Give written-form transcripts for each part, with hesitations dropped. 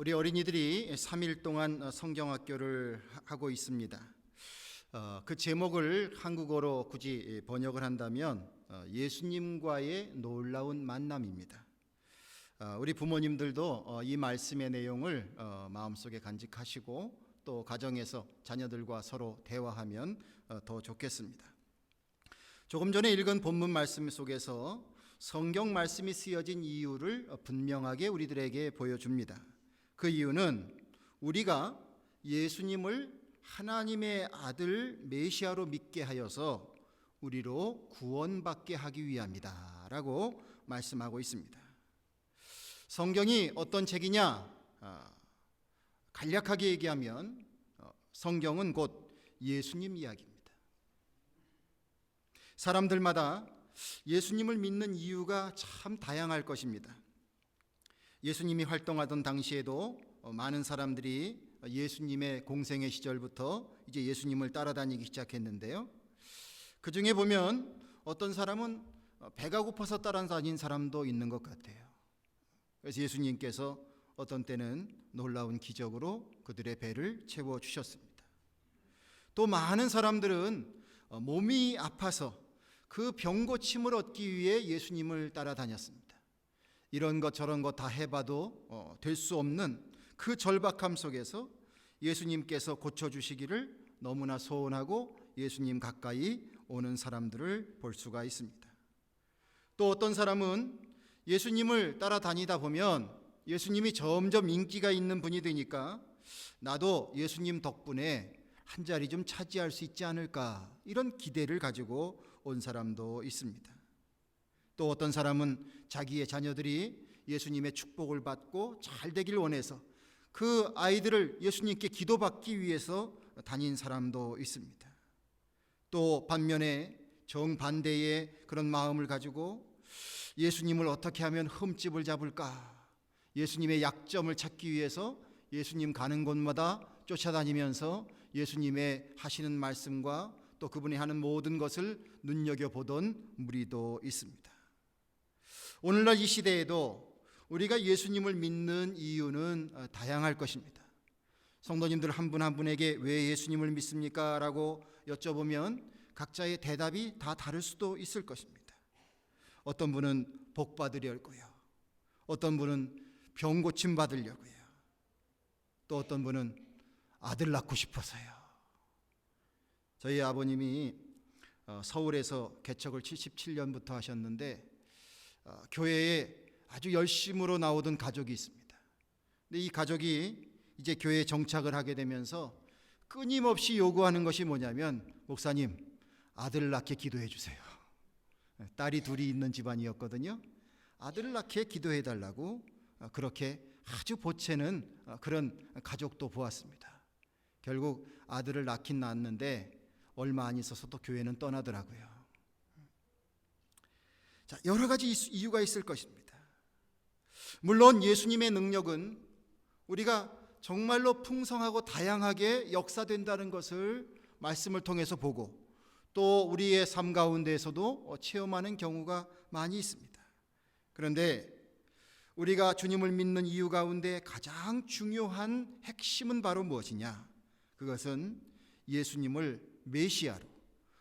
우리 어린이들이 3일 동안 성경학교를 하고 있습니다. 그 제목을 한국어로 굳이 번역을 한다면 예수님과의 놀라운 만남입니다. 우리 부모님들도 이 말씀의 내용을 마음속에 간직하시고 또 가정에서 자녀들과 서로 대화하면 더 좋겠습니다. 조금 전에 읽은 본문 말씀 속에서 성경 말씀이 쓰여진 이유를 분명하게 우리들에게 보여줍니다. 그 이유는 우리가 예수님을 하나님의 아들 메시아로 믿게 하여서 우리로 구원받게 하기 위함이다 라고 말씀하고 있습니다. 성경이 어떤 책이냐? 간략하게 얘기하면 성경은 곧 예수님 이야기입니다. 사람들마다 예수님을 믿는 이유가 참 다양할 것입니다. 예수님이 활동하던 당시에도 많은 사람들이 예수님의 공생의 시절부터 이제 예수님을 따라다니기 시작했는데요. 그 중에 보면 어떤 사람은 배가 고파서 따라다닌 사람도 있는 것 같아요. 그래서 예수님께서 어떤 때는 놀라운 기적으로 그들의 배를 채워주셨습니다. 또 많은 사람들은 몸이 아파서 그 병 고침을 얻기 위해 예수님을 따라다녔습니다. 이런 것 저런 것 다 해봐도 될 수 없는 그 절박함 속에서 예수님께서 고쳐주시기를 너무나 소원하고 예수님 가까이 오는 사람들을 볼 수가 있습니다. 또 어떤 사람은 예수님을 따라다니다 보면 예수님이 점점 인기가 있는 분이 되니까 나도 예수님 덕분에 한 자리 좀 차지할 수 있지 않을까, 이런 기대를 가지고 온 사람도 있습니다. 또 어떤 사람은 자기의 자녀들이 예수님의 축복을 받고 잘 되길 원해서 그 아이들을 예수님께 기도받기 위해서 다닌 사람도 있습니다. 또 반면에 정반대의 그런 마음을 가지고 예수님을 어떻게 하면 흠집을 잡을까, 예수님의 약점을 찾기 위해서 예수님 가는 곳마다 쫓아다니면서 예수님의 하시는 말씀과 또 그분이 하는 모든 것을 눈여겨보던 무리도 있습니다. 오늘날 이 시대에도 우리가 예수님을 믿는 이유는 다양할 것입니다. 성도님들 한 분 한 분에게 왜 예수님을 믿습니까? 라고 여쭤보면 각자의 대답이 다 다를 수도 있을 것입니다. 어떤 분은 복 받으려고요, 어떤 분은 병 고침 받으려고요, 또 어떤 분은 아들 낳고 싶어서요. 저희 아버님이 서울에서 개척을 77년부터 하셨는데 교회에 아주 열심으로 나오던 가족이 있습니다. 근데 이 가족이 이제 교회에 정착을 하게 되면서 끊임없이 요구하는 것이 뭐냐면, 목사님 아들 낳게 기도해 주세요. 딸이 둘이 있는 집안이었거든요. 아들을 낳게 기도해 달라고 그렇게 아주 보채는 그런 가족도 보았습니다. 결국 아들을 낳긴 낳았는데 얼마 안 있어서 또 교회는 떠나더라고요. 자, 여러 가지 이유가 있을 것입니다. 물론 예수님의 능력은 우리가 정말로 풍성하고 다양하게 역사된다는 것을 말씀을 통해서 보고 또 우리의 삶 가운데에서도 체험하는 경우가 많이 있습니다. 그런데 우리가 주님을 믿는 이유 가운데 가장 중요한 핵심은 바로 무엇이냐? 그것은 예수님을 메시아로,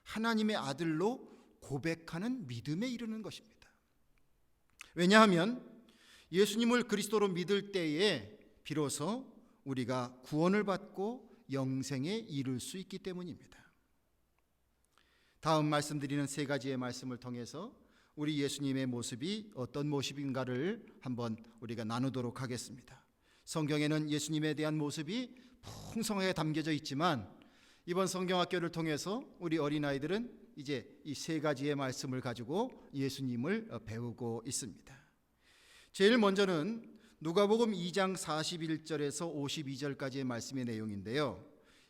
하나님의 아들로 고백하는 믿음에 이르는 것입니다. 왜냐하면 예수님을 그리스도로 믿을 때에 비로소 우리가 구원을 받고 영생에 이를 수 있기 때문입니다. 다음 말씀드리는 세 가지의 말씀을 통해서 우리 예수님의 모습이 어떤 모습인가를 한번 우리가 나누도록 하겠습니다. 성경에는 예수님에 대한 모습이 풍성하게 담겨져 있지만 이번 성경학교를 통해서 우리 어린아이들은 이제 이 세 가지의 말씀을 가지고 예수님을 배우고 있습니다. 제일 먼저는 누가복음 2장 41절에서 52절까지의 말씀의 내용인데요.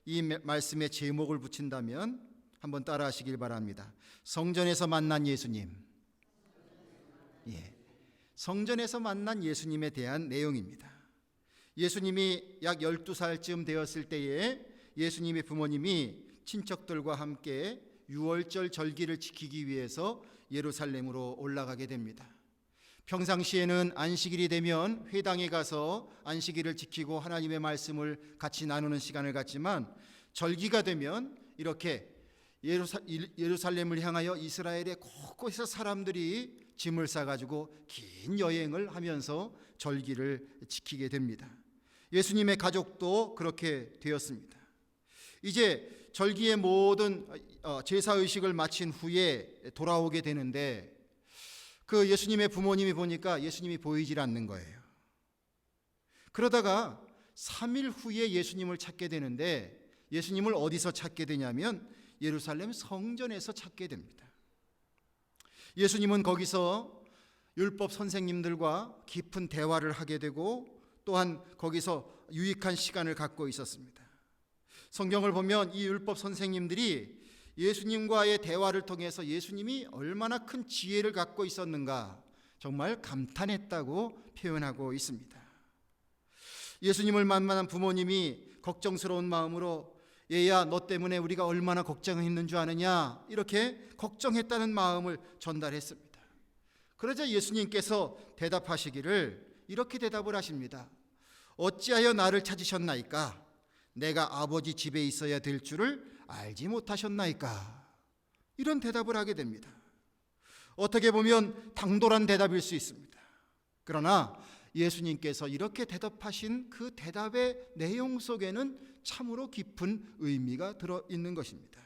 이 말씀의 제목을 붙인다면 한번 따라 하시길 바랍니다. 성전에서 만난 예수님. 성전에서 만난 예수님에 대한 내용입니다. 예수님이 약 12살쯤 되었을 때에 예수님의 부모님이 친척들과 함께 유월절 절기를 지키기 위해서 예루살렘으로 올라가게 됩니다. 평상시에는 안식일이 되면 회당에 가서 안식일을 지키고 하나님의 말씀을 같이 나누는 시간을 갖지만, 절기가 되면 이렇게 예루살렘을 향하여 이스라엘의 곳곳에서 사람들이 짐을 싸가지고 긴 여행을 하면서 절기를 지키게 됩니다. 예수님의 가족도 그렇게 되었습니다. 이제 절기의 모든 제사의식을 마친 후에 돌아오게 되는데, 그 예수님의 부모님이 보니까 예수님이 보이질 않는 거예요. 그러다가 3일 후에 예수님을 찾게 되는데, 예수님을 어디서 찾게 되냐면 예루살렘 성전에서 찾게 됩니다. 예수님은 거기서 율법 선생님들과 깊은 대화를 하게 되고, 또한 거기서 유익한 시간을 갖고 있었습니다. 성경을 보면 이 율법 선생님들이 예수님과의 대화를 통해서 예수님이 얼마나 큰 지혜를 갖고 있었는가 정말 감탄했다고 표현하고 있습니다. 예수님을 만난 부모님이 걱정스러운 마음으로, 얘야 너 때문에 우리가 얼마나 걱정했는 줄 아느냐, 이렇게 걱정했다는 마음을 전달했습니다. 그러자 예수님께서 대답하시기를 이렇게 대답을 하십니다. 어찌하여 나를 찾으셨나이까? 내가 아버지 집에 있어야 될 줄을 알지 못하셨나이까? 이런 대답을 하게 됩니다. 어떻게 보면 당돌한 대답일 수 있습니다. 그러나 예수님께서 이렇게 대답하신 그 대답의 내용 속에는 참으로 깊은 의미가 들어있는 것입니다.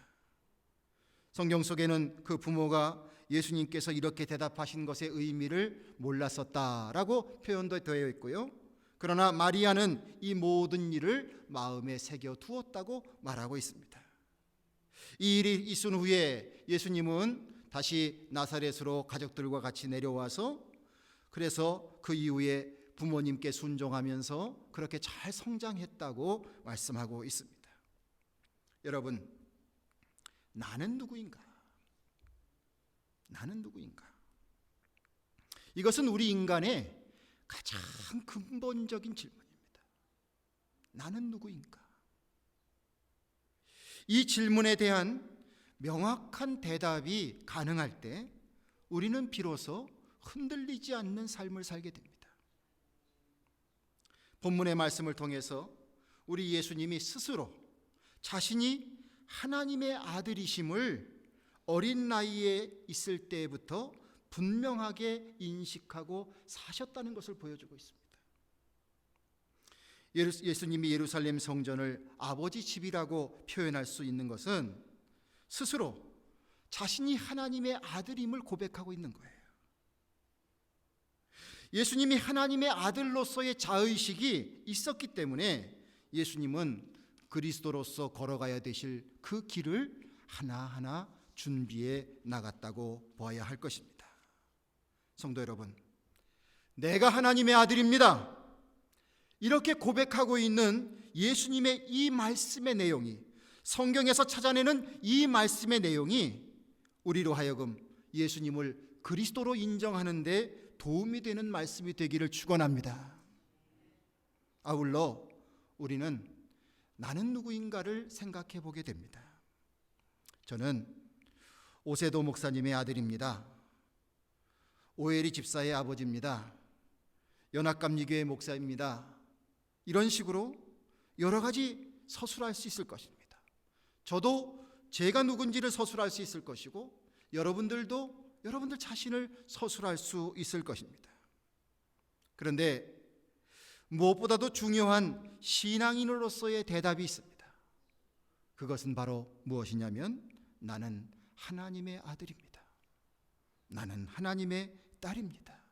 성경 속에는 그 부모가 예수님께서 이렇게 대답하신 것의 의미를 몰랐었다라고 표현도 되어 있고요. 그러나 마리아는 이 모든 일을 마음에 새겨 두었다고 말하고 있습니다. 이 일이 있은 후에 예수님은 다시 나사렛으로 가족들과 같이 내려와서, 그래서 그 이후에 부모님께 순종하면서 그렇게 잘 성장했다고 말씀하고 있습니다. 여러분, 나는 누구인가? 나는 누구인가? 이것은 우리 인간의 가장 근본적인 질문입니다. 나는 누구인가? 이 질문에 대한 명확한 대답이 가능할 때 우리는 비로소 흔들리지 않는 삶을 살게 됩니다. 본문의 말씀을 통해서 우리 예수님이 스스로 자신이 하나님의 아들이심을 어린 나이에 있을 때부터 분명하게 인식하고 사셨다는 것을 보여주고 있습니다. 예수님이 예루살렘 성전을 아버지 집이라고 표현할 수 있는 것은 스스로 자신이 하나님의 아들임을 고백하고 있는 거예요. 예수님이 하나님의 아들로서의 자의식이 있었기 때문에 예수님은 그리스도로서 걸어가야 되실 그 길을 하나하나 준비해 나갔다고 봐야 할 것입니다. 성도 여러분, 내가 하나님의 아들입니다, 이렇게 고백하고 있는 예수님의 이 말씀의 내용이, 성경에서 찾아내는 이 말씀의 내용이 우리로 하여금 예수님을 그리스도로 인정하는 데 도움이 되는 말씀이 되기를 축원합니다. 아울러 우리는 나는 누구인가를 생각해 보게 됩니다. 저는 오세도 목사님의 아들입니다. 오혜리 집사의 아버지입니다. 연합감리교회 목사입니다. 이런 식으로 여러 가지 서술할 수 있을 것입니다. 저도 제가 누군지를 서술할 수 있을 것이고, 여러분들도 여러분들 자신을 서술할 수 있을 것입니다. 그런데 무엇보다도 중요한 신앙인으로서의 대답이 있습니다. 그것은 바로 무엇이냐면, 나는 하나님의 아들입니다. 나는 하나님의 딸입니다.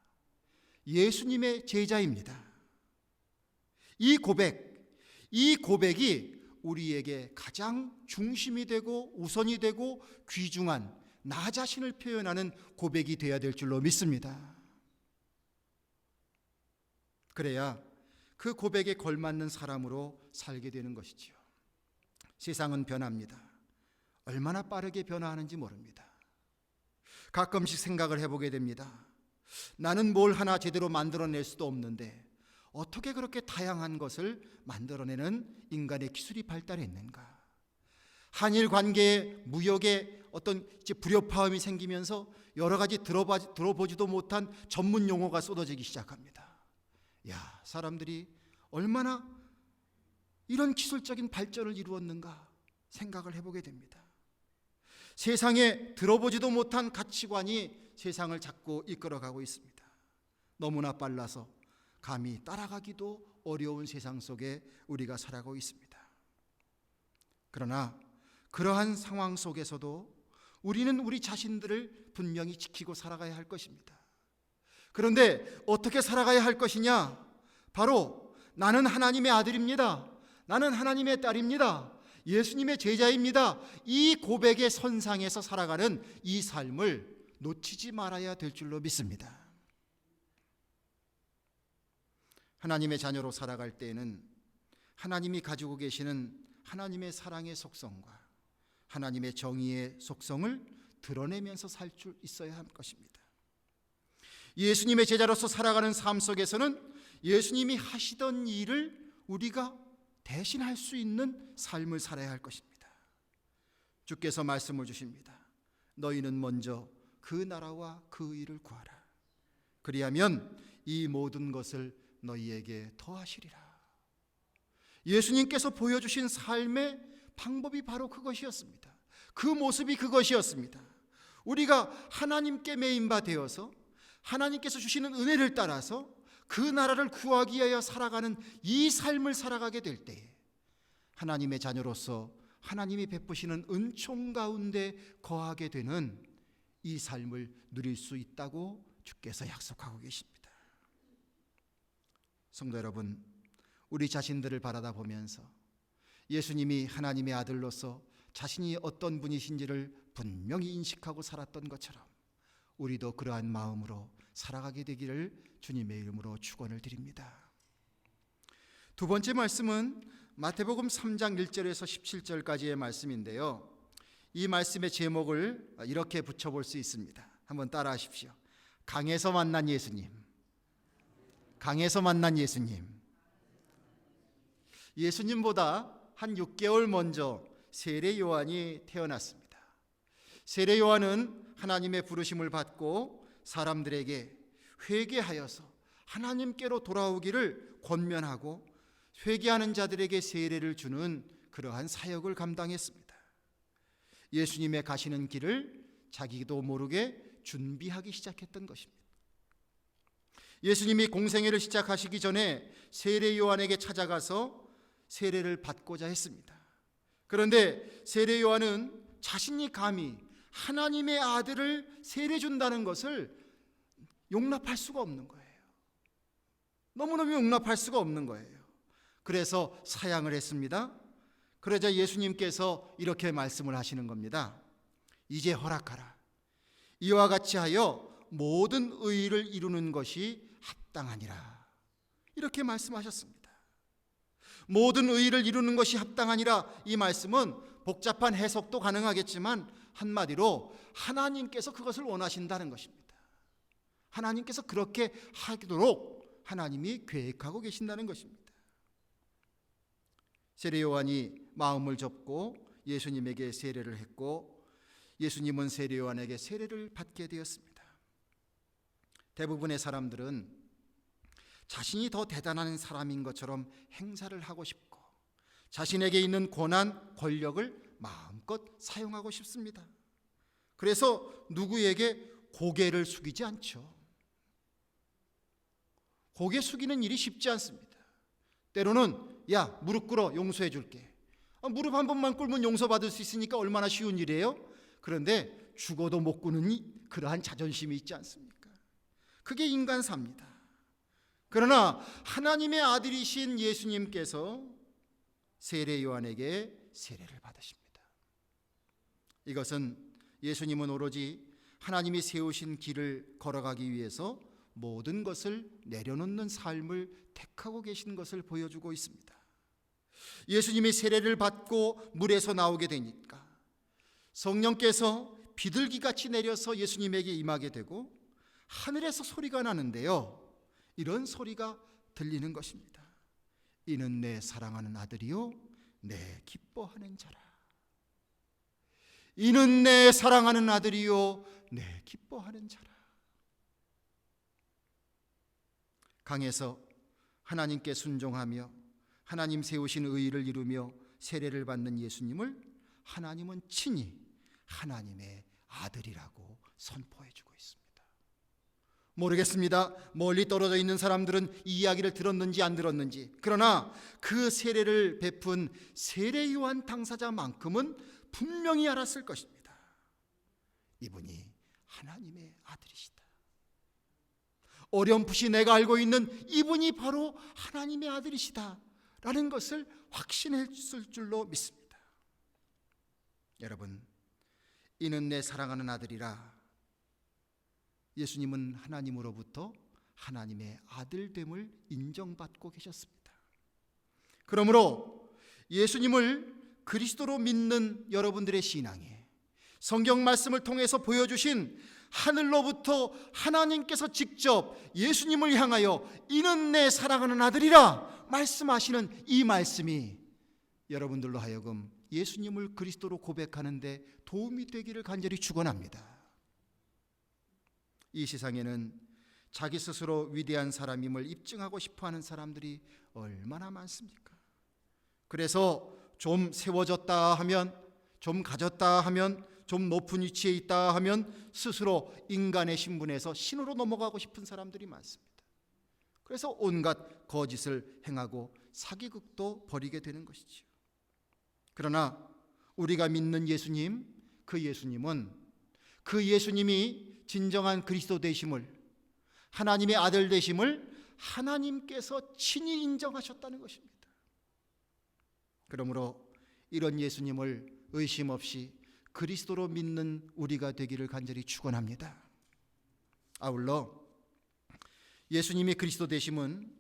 예수님의 제자입니다. 이 고백이 우리에게 가장 중심이 되고 우선이 되고 귀중한 나 자신을 표현하는 고백이 되어야 될 줄로 믿습니다. 그래야 그 고백에 걸맞는 사람으로 살게 되는 것이지요. 세상은 변합니다. 얼마나 빠르게 변화하는지 모릅니다. 가끔씩 생각을 해보게 됩니다. 나는 뭘 하나 제대로 만들어낼 수도 없는데 어떻게 그렇게 다양한 것을 만들어내는 인간의 기술이 발달했는가? 한일 관계에 무역에 어떤 이제 불협화음이 생기면서 여러 가지 들어보지도 못한 전문 용어가 쏟아지기 시작합니다. 사람들이 얼마나 이런 기술적인 발전을 이루었는가 생각을 해보게 됩니다. 세상에 들어보지도 못한 가치관이 세상을 자꾸 이끌어가고 있습니다. 너무나 빨라서 감히 따라가기도 어려운 세상 속에 우리가 살아가고 있습니다. 그러나 그러한 상황 속에서도 우리는 우리 자신들을 분명히 지키고 살아가야 할 것입니다. 그런데 어떻게 살아가야 할 것이냐? 바로 나는 하나님의 아들입니다. 나는 하나님의 딸입니다. 예수님의 제자입니다. 이 고백의 선상에서 살아가는 이 삶을 놓치지 말아야 될 줄로 믿습니다. 하나님의 자녀로 살아갈 때에는 하나님이 가지고 계시는 하나님의 사랑의 속성과 하나님의 정의의 속성을 드러내면서 살 줄 있어야 할 것입니다. 예수님의 제자로서 살아가는 삶 속에서는 예수님이 하시던 일을 우리가 대신할 수 있는 삶을 살아야 할 것입니다. 주께서 말씀을 주십니다. 너희는 먼저 그 나라와 그 의를 구하라. 그리하면 이 모든 것을 너희에게 더하시리라. 예수님께서 보여주신 삶의 방법이 바로 그것이었습니다. 그 모습이 그것이었습니다. 우리가 하나님께 매인바 되어서 하나님께서 주시는 은혜를 따라서 그 나라를 구하기 위하여 살아가는 이 삶을 살아가게 될 때에 하나님의 자녀로서 하나님이 베푸시는 은총 가운데 거하게 되는 이 삶을 누릴 수 있다고 주께서 약속하고 계십니다. 성도 여러분, 우리 자신들을 바라다 보면서 예수님이 하나님의 아들로서 자신이 어떤 분이신지를 분명히 인식하고 살았던 것처럼 우리도 그러한 마음으로 살아가게 되기를 주님의 이름으로 축원을 드립니다. 두 번째 말씀은 마태복음 3장 1절에서 17절까지의 말씀인데요. 이 말씀의 제목을 이렇게 붙여볼 수 있습니다. 한번 따라하십시오. 강에서 만난 예수님. 강에서 만난 예수님. 예수님보다 한 6개월 먼저 세례 요한이 태어났습니다. 세례 요한은 하나님의 부르심을 받고 사람들에게 회개하여서 하나님께로 돌아오기를 권면하고 회개하는 자들에게 세례를 주는 그러한 사역을 감당했습니다. 예수님의 가시는 길을 자기도 모르게 준비하기 시작했던 것입니다. 예수님이 공생애를 시작하시기 전에 세례 요한에게 찾아가서 세례를 받고자 했습니다. 그런데 세례 요한은 자신이 감히 하나님의 아들을 세례 준다는 것을 용납할 수가 없는 거예요. 너무너무 용납할 수가 없는 거예요. 그래서 사양을 했습니다. 그러자 예수님께서 이렇게 말씀을 하시는 겁니다. 이제 허락하라. 이와 같이 하여 모든 의를 이루는 것이 합당하니라. 이렇게 말씀하셨습니다. 모든 의를 이루는 것이 합당하니라. 이 말씀은 복잡한 해석도 가능하겠지만 한마디로 하나님께서 그것을 원하신다는 것입니다. 하나님께서 그렇게 하도록 하나님이 계획하고 계신다는 것입니다. 세례 요한이 마음을 접고 예수님에게 세례를 했고 예수님은 세례 요한에게 세례를 받게 되었습니다. 대부분의 사람들은 자신이 더 대단한 사람인 것처럼 행사를 하고 싶고 자신에게 있는 권한, 권력을 마음껏 사용하고 싶습니다. 그래서 누구에게 고개를 숙이지 않죠. 고개 숙이는 일이 쉽지 않습니다. 때로는 야, 무릎 꿇어, 용서해 줄게. 무릎 한 번만 꿇으면 용서받을 수 있으니까 얼마나 쉬운 일이에요? 그런데 죽어도 못 꿇는 그러한 자존심이 있지 않습니까? 그게 인간사입니다. 그러나 하나님의 아들이신 예수님께서 세례 요한에게 세례를 받으십니다. 이것은 예수님은 오로지 하나님이 세우신 길을 걸어가기 위해서 모든 것을 내려놓는 삶을 택하고 계신 것을 보여주고 있습니다. 예수님이 세례를 받고 물에서 나오게 되니까 성령께서 비둘기같이 내려서 예수님에게 임하게 되고 하늘에서 소리가 나는데요. 이런 소리가 들리는 것입니다. 이는 내 사랑하는 아들이요 내 기뻐하는 자라. 이는 내 사랑하는 아들이요 내 기뻐하는 자라. 강에서 하나님께 순종하며 하나님 세우신 의를 이루며 세례를 받는 예수님을 하나님은 친히 하나님의 아들이라고 선포해주고 있습니다. 모르겠습니다. 멀리 떨어져 있는 사람들은 이 이야기를 들었는지 안 들었는지. 그러나 그 세례를 베푼 세례 요한 당사자만큼은 분명히 알았을 것입니다. 이분이 하나님의 아들이시다. 어렴풋이 내가 알고 있는 이분이 바로 하나님의 아들이시다 라는 것을 확신했을 줄로 믿습니다. 여러분, 이는 내 사랑하는 아들이라. 예수님은 하나님으로부터 하나님의 아들됨을 인정받고 계셨습니다. 그러므로 예수님을 그리스도로 믿는 여러분들의 신앙에 성경 말씀을 통해서 보여주신 하늘로부터 하나님께서 직접 예수님을 향하여 이는 내 사랑하는 아들이라 말씀하시는 이 말씀이 여러분들로 하여금 예수님을 그리스도로 고백하는 데 도움이 되기를 간절히 축원합니다. 이 세상에는 자기 스스로 위대한 사람임을 입증하고 싶어하는 사람들이 얼마나 많습니까? 그래서 좀 세워졌다 하면, 좀 가졌다 하면, 좀 높은 위치에 있다 하면 스스로 인간의 신분에서 신으로 넘어가고 싶은 사람들이 많습니다. 그래서 온갖 거짓을 행하고 사기극도 벌이게 되는 것이지요. 그러나 우리가 믿는 예수님, 그 예수님은 그 예수님이 진정한 그리스도 되심을, 하나님의 아들 되심을 하나님께서 친히 인정하셨다는 것입니다. 그러므로 이런 예수님을 의심 없이 그리스도로 믿는 우리가 되기를 간절히 축원합니다. 아울러 예수님이 그리스도 되심은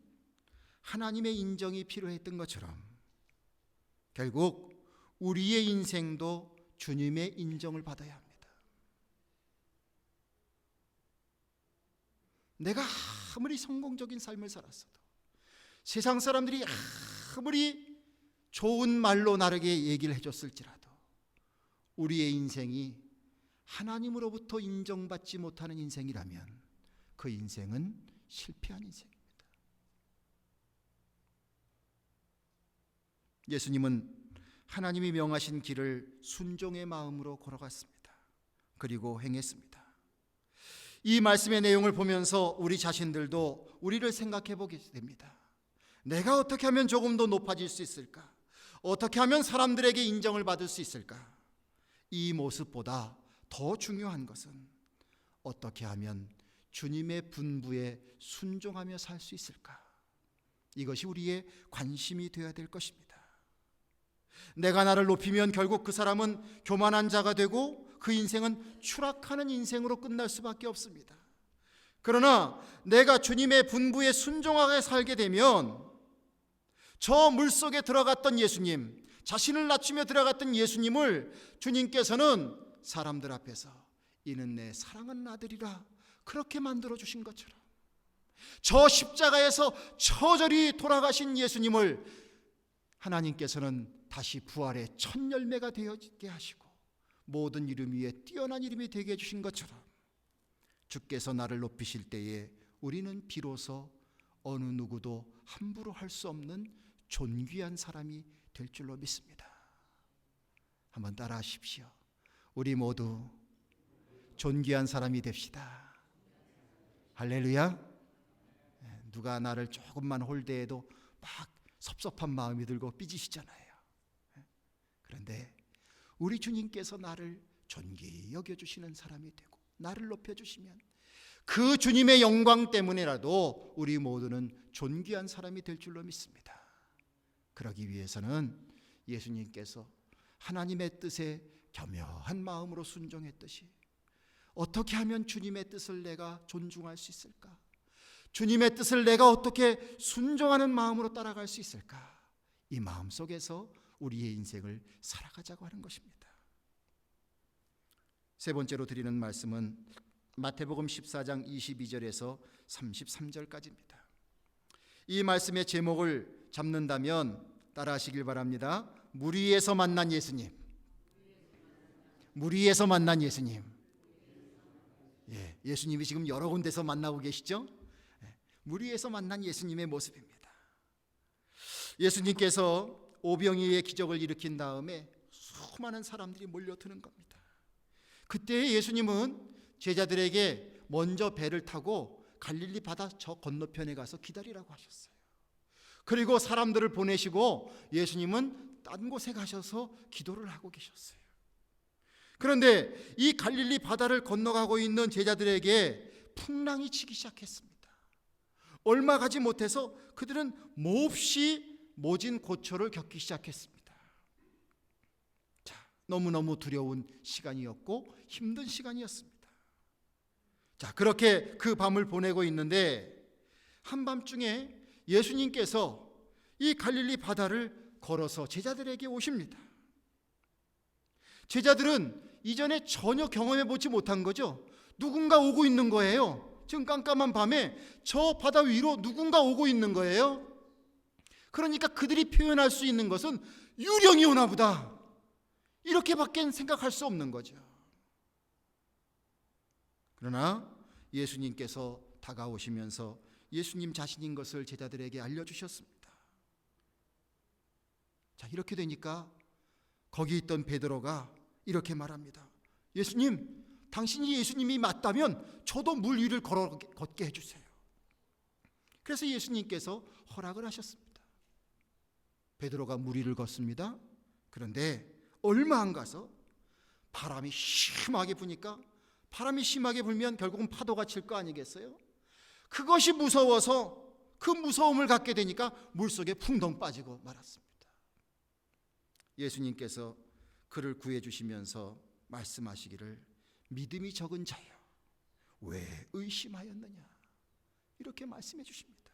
하나님의 인정이 필요했던 것처럼 결국 우리의 인생도 주님의 인정을 받아야 합니다. 내가 아무리 성공적인 삶을 살았어도, 세상 사람들이 아무리 좋은 말로 나르게 얘기를 해줬을지라도 우리의 인생이 하나님으로부터 인정받지 못하는 인생이라면 그 인생은 실패한 인생입니다. 예수님은 하나님이 명하신 길을 순종의 마음으로 걸어갔습니다. 그리고 행했습니다. 이 말씀의 내용을 보면서 우리 자신들도 우리를 생각해 보게 됩니다. 내가 어떻게 하면 조금 더 높아질 수 있을까? 어떻게 하면 사람들에게 인정을 받을 수 있을까? 이 모습보다 더 중요한 것은 어떻게 하면 주님의 분부에 순종하며 살 수 있을까? 이것이 우리의 관심이 되어야 될 것입니다. 내가 나를 높이면 결국 그 사람은 교만한 자가 되고 그 인생은 추락하는 인생으로 끝날 수밖에 없습니다. 그러나 내가 주님의 분부에 순종하게 살게 되면 저 물속에 들어갔던 예수님, 자신을 낮추며 들어갔던 예수님을 주님께서는 사람들 앞에서 이는 내 사랑하는 아들이라 그렇게 만들어 주신 것처럼 저 십자가에서 처절히 돌아가신 예수님을 하나님께서는 다시 부활의 첫 열매가 되게 하시고 모든 이름 위에 뛰어난 이름이 되게 해주신 것처럼 주께서 나를 높이실 때에 우리는 비로소 어느 누구도 함부로 할 수 없는 존귀한 사람이 될 줄로 믿습니다. 한번 따라 하십시오. 우리 모두 존귀한 사람이 됩시다. 할렐루야. 누가 나를 조금만 홀대해도 막 섭섭한 마음이 들고 삐지시잖아요. 그런데 우리 주님께서 나를 존귀히 여겨주시는 사람이 되고 나를 높여주시면 그 주님의 영광 때문에라도 우리 모두는 존귀한 사람이 될 줄로 믿습니다. 그러기 위해서는 예수님께서 하나님의 뜻에 겸허한 마음으로 순종했듯이 어떻게 하면 주님의 뜻을 내가 존중할 수 있을까? 주님의 뜻을 내가 어떻게 순종하는 마음으로 따라갈 수 있을까? 이 마음 속에서 우리의 인생을 살아가자고 하는 것입니다. 세 번째로 드리는 말씀은 마태복음 14장 22절에서 33절까지입니다. 이 말씀의 제목을 잡는다면 따라하시길 바랍니다. 물 위에서 만난 예수님. 물 위에서 만난 예수님. 예, 예수님이 지금 여러 군데서 만나고 계시죠? 물 위에서 만난 예수님의 모습입니다. 예수님께서 오병이어의 기적을 일으킨 다음에 수많은 사람들이 몰려드는 겁니다. 그때 예수님은 제자들에게 먼저 배를 타고 갈릴리 바다 저 건너편에 가서 기다리라고 하셨어요. 그리고 사람들을 보내시고 예수님은 딴 곳에 가셔서 기도를 하고 계셨어요. 그런데 이 갈릴리 바다를 건너가고 있는 제자들에게 풍랑이 치기 시작했습니다. 얼마 가지 못해서 그들은 몹시 모진 고초를 겪기 시작했습니다. 자, 너무너무 두려운 시간이었고 힘든 시간이었습니다. 자, 그렇게 그 밤을 보내고 있는데 한밤중에 예수님께서 이 갈릴리 바다를 걸어서 제자들에게 오십니다. 제자들은 이전에 전혀 경험해 보지 못한 거죠. 누군가 오고 있는 거예요. 지금 깜깜한 밤에 저 바다 위로 누군가 오고 있는 거예요. 그러니까 그들이 표현할 수 있는 것은 유령이 오나 보다, 이렇게밖에 생각할 수 없는 거죠. 그러나 예수님께서 다가오시면서 예수님 자신인 것을 제자들에게 알려주셨습니다. 자, 이렇게 되니까 거기 있던 베드로가 이렇게 말합니다. 예수님, 당신이 예수님이 맞다면 저도 물 위를 걷게 해주세요. 그래서 예수님께서 허락을 하셨습니다. 베드로가 물 위를 걷습니다. 그런데 얼마 안 가서 바람이 심하게 부니까, 바람이 심하게 불면 결국은 파도가 칠 거 아니겠어요? 그것이 무서워서 그 무서움을 갖게 되니까 물속에 풍덩 빠지고 말았습니다. 예수님께서 그를 구해 주시면서 말씀하시기를, 믿음이 적은 자여 왜 의심하였느냐, 이렇게 말씀해 주십니다.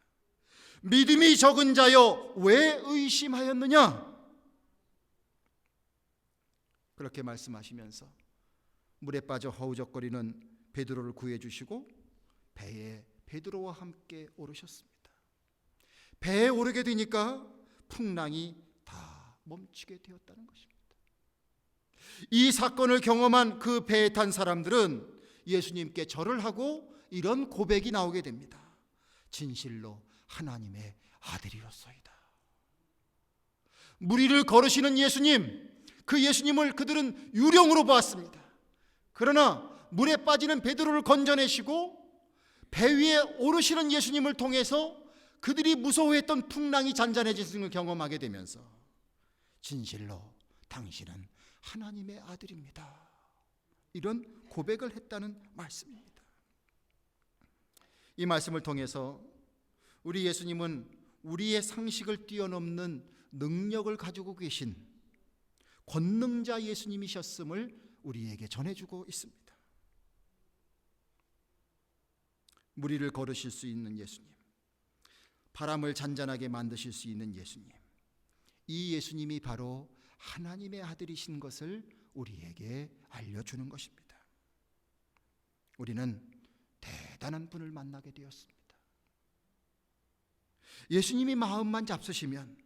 믿음이 적은 자여 왜 의심하였느냐, 그렇게 말씀하시면서 물에 빠져 허우적거리는 베드로를 구해 주시고 배에 베드로와 함께 오르셨습니다. 배에 오르게 되니까 풍랑이 다 멈추게 되었다는 것입니다. 이 사건을 경험한 그 배에 탄 사람들은 예수님께 절을 하고 이런 고백이 나오게 됩니다. 진실로 하나님의 아들이로소이다. 물 위를 걸으시는 예수님, 그 예수님을 그들은 유령으로 보았습니다. 그러나 물에 빠지는 베드로를 건져내시고 배 위에 오르시는 예수님을 통해서 그들이 무서워했던 풍랑이 잔잔해지는 걸 경험하게 되면서 진실로 당신은 하나님의 아들입니다, 이런 고백을 했다는 말씀입니다. 이 말씀을 통해서 우리 예수님은 우리의 상식을 뛰어넘는 능력을 가지고 계신 권능자 예수님이셨음을 우리에게 전해주고 있습니다. 물 위를 걸으실 수 있는 예수님, 바람을 잔잔하게 만드실 수 있는 예수님, 이 예수님이 바로 하나님의 아들이신 것을 우리에게 알려주는 것입니다. 우리는 대단한 분을 만나게 되었습니다. 예수님이 마음만 잡수시면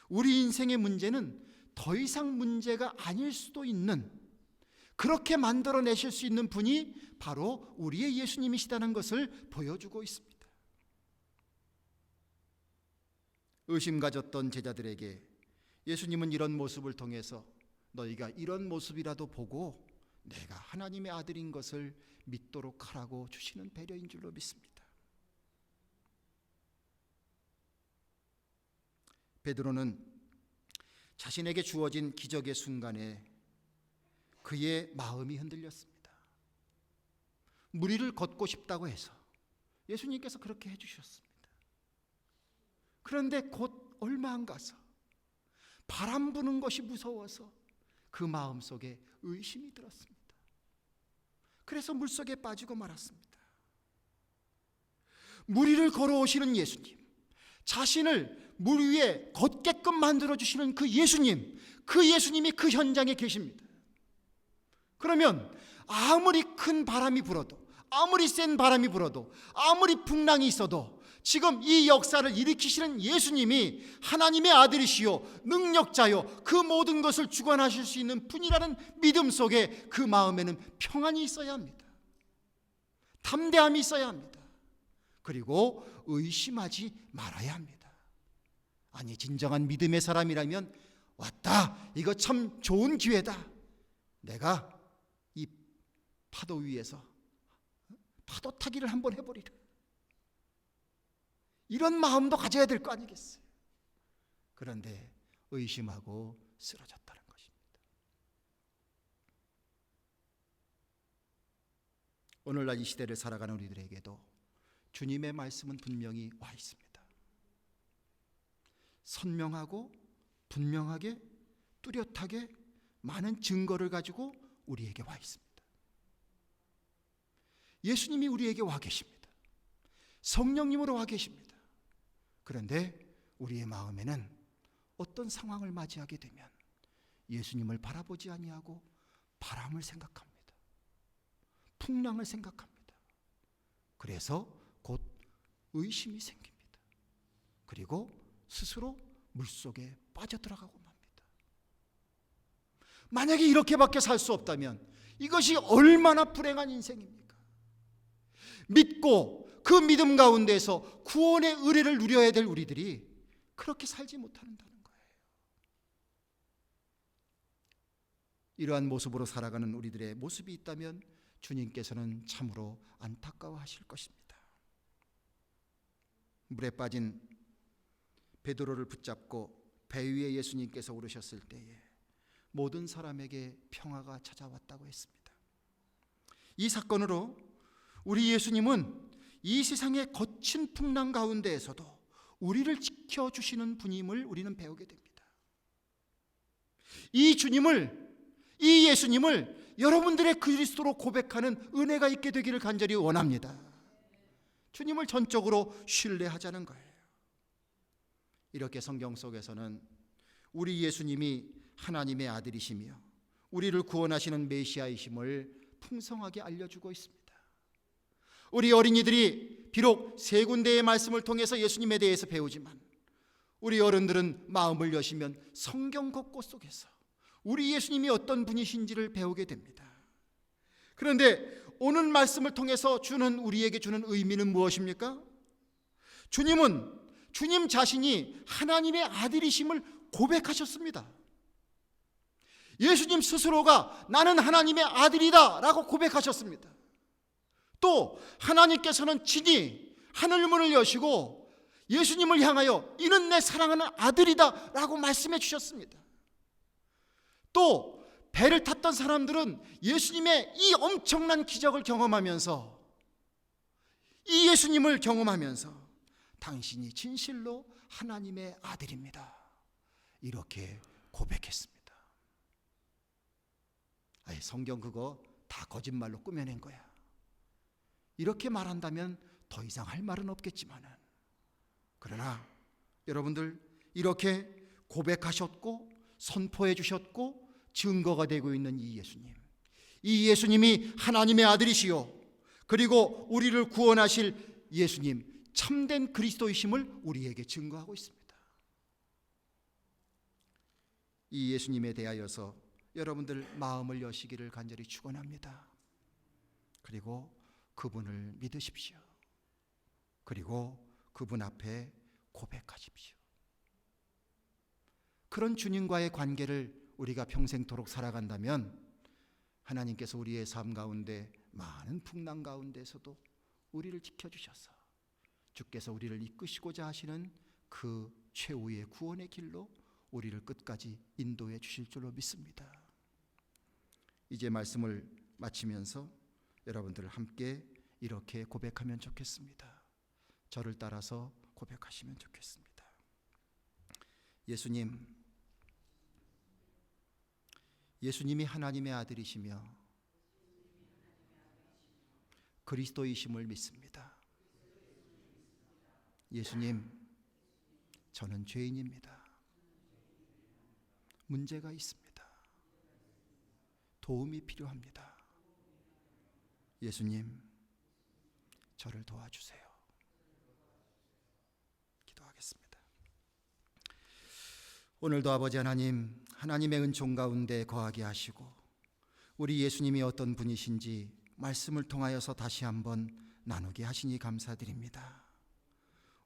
우리 인생의 문제는 더 이상 문제가 아닐 수도 있는, 그렇게 만들어내실 수 있는 분이 바로 우리의 예수님이시다는 것을 보여주고 있습니다. 의심 가졌던 제자들에게 예수님은 이런 모습을 통해서 너희가 이런 모습이라도 보고 내가 하나님의 아들인 것을 믿도록 하라고 주시는 배려인 줄로 믿습니다. 베드로는 자신에게 주어진 기적의 순간에 그의 마음이 흔들렸습니다. 물 위를 걷고 싶다고 해서 예수님께서 그렇게 해주셨습니다. 그런데 곧 얼마 안 가서 바람 부는 것이 무서워서 그 마음속에 의심이 들었습니다. 그래서 물속에 빠지고 말았습니다. 물 위를 걸어오시는 예수님, 자신을 물 위에 걷게끔 만들어주시는 그 예수님, 그 예수님이 그 현장에 계십니다. 그러면 아무리 큰 바람이 불어도, 아무리 센 바람이 불어도, 아무리 풍랑이 있어도 지금 이 역사를 일으키시는 예수님이 하나님의 아들이시요 능력자요 그 모든 것을 주관하실 수 있는 분이라는 믿음 속에 그 마음에는 평안이 있어야 합니다. 담대함이 있어야 합니다. 그리고 의심하지 말아야 합니다. 아니, 진정한 믿음의 사람이라면 왔다, 이거 참 좋은 기회다, 내가 이 파도 위에서 파도 타기를 한번 해보리라, 이런 마음도 가져야 될 거 아니겠어요? 그런데 의심하고 쓰러졌다는 것입니다. 오늘날 이 시대를 살아가는 우리들에게도 주님의 말씀은 분명히 와 있습니다. 선명하고 분명하게 뚜렷하게 많은 증거를 가지고 우리에게 와 있습니다. 예수님이 우리에게 와 계십니다. 성령님으로 와 계십니다. 그런데 우리의 마음에는 어떤 상황을 맞이하게 되면 예수님을 바라보지 아니하고 바람을 생각합니다. 풍랑을 생각합니다. 그래서 곧 의심이 생깁니다. 그리고 스스로 물속에 빠져들어가고 맙니다. 만약에 이렇게밖에 살 수 없다면 이것이 얼마나 불행한 인생입니까? 믿고 그 믿음 가운데서 구원의 의뢰를 누려야 될 우리들이 그렇게 살지 못한다는 거예요. 이러한 모습으로 살아가는 우리들의 모습이 있다면 주님께서는 참으로 안타까워하실 것입니다. 물에 빠진 베드로를 붙잡고 배 위에 예수님께서 오르셨을 때에 모든 사람에게 평화가 찾아왔다고 했습니다. 이 사건으로 우리 예수님은 이 세상의 거친 풍랑 가운데에서도 우리를 지켜주시는 분임을 우리는 배우게 됩니다. 이 예수님을 여러분들의 그리스도로 고백하는 은혜가 있게 되기를 간절히 원합니다. 주님을 전적으로 신뢰하자는 거예요. 이렇게 성경 속에서는 우리 예수님이 하나님의 아들이시며 우리를 구원하시는 메시아이심을 풍성하게 알려주고 있습니다. 우리 어린이들이 비록 세 군데의 말씀을 통해서 예수님에 대해서 배우지만 우리 어른들은 마음을 여시면 성경 곳곳 속에서 우리 예수님이 어떤 분이신지를 배우게 됩니다. 그런데 오늘 말씀을 통해서 우리에게 주는 의미는 무엇입니까? 주님은 주님 자신이 하나님의 아들이심을 고백하셨습니다. 예수님 스스로가 나는 하나님의 아들이다 라고 고백하셨습니다. 또 하나님께서는 친히 하늘문을 여시고 예수님을 향하여 이는 내 사랑하는 아들이다 라고 말씀해 주셨습니다. 또 배를 탔던 사람들은 예수님의 이 엄청난 기적을 경험하면서 이 예수님을 경험하면서 당신이 진실로 하나님의 아들입니다 이렇게 고백했습니다. 아예 성경 그거 다 거짓말로 꾸며낸 거야. 이렇게 말한다면 더 이상 할 말은 없겠지만은, 그러나 여러분들 이렇게 고백하셨고 선포해 주셨고 증거가 되고 있는 이 예수님이 하나님의 아들이시요 그리고 우리를 구원하실 예수님, 참된 그리스도이심을 우리에게 증거하고 있습니다. 이 예수님에 대하여서 여러분들 마음을 여시기를 간절히 축원합니다. 그리고 그분을 믿으십시오. 그리고 그분 앞에 고백하십시오. 그런 주님과의 관계를 우리가 평생토록 살아간다면 하나님께서 우리의 삶 가운데 많은 풍랑 가운데서도 우리를 지켜주셔서 주께서 우리를 이끄시고자 하시는 그 최후의 구원의 길로 우리를 끝까지 인도해 주실 줄로 믿습니다. 이제 말씀을 마치면서 여러분들 함께 이렇게 고백하면 좋겠습니다. 저를 따라서 고백하시면 좋겠습니다. 예수님이 하나님의 아들이시며 그리스도이심을 믿습니다. 예수님, 저는 죄인입니다. 문제가 있습니다. 도움이 필요합니다. 예수님, 저를 도와주세요. 오늘도 아버지 하나님, 하나님의 은총 가운데 거하게 하시고 우리 예수님이 어떤 분이신지 말씀을 통하여서 다시 한번 나누게 하시니 감사드립니다.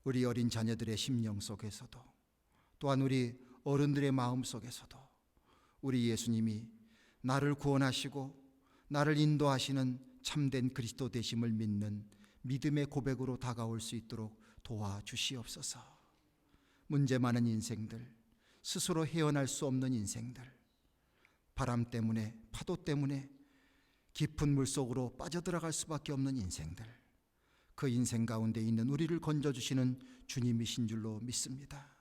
우리 어린 자녀들의 심령 속에서도, 또한 우리 어른들의 마음 속에서도 우리 예수님이 나를 구원하시고 나를 인도하시는 참된 그리스도 되심을 믿는 믿음의 고백으로 다가올 수 있도록 도와주시옵소서. 문제 많은 인생들, 스스로 헤어날 수 없는 인생들, 바람 때문에, 파도 때문에 깊은 물속으로 빠져들어갈 수밖에 없는 인생들, 그 인생 가운데 있는 우리를 건져주시는 주님이신 줄로 믿습니다.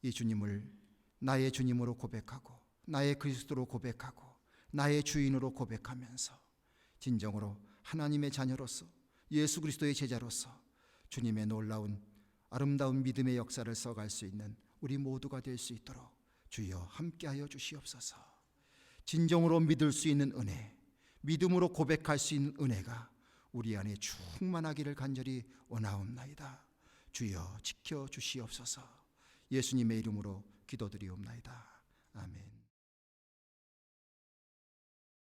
이 주님을 나의 주님으로 고백하고 나의 그리스도로 고백하고 나의 주인으로 고백하면서 진정으로 하나님의 자녀로서 예수 그리스도의 제자로서 주님의 놀라운 아름다운 믿음의 역사를 써갈 수 있는 우리 모두가 될 수 있도록 주여 함께하여 주시옵소서. 진정으로 믿을 수 있는 은혜, 믿음으로 고백할 수 있는 은혜가 우리 안에 충만하기를 간절히 원하옵나이다. 주여 지켜주시옵소서. 예수님의 이름으로 기도드리옵나이다.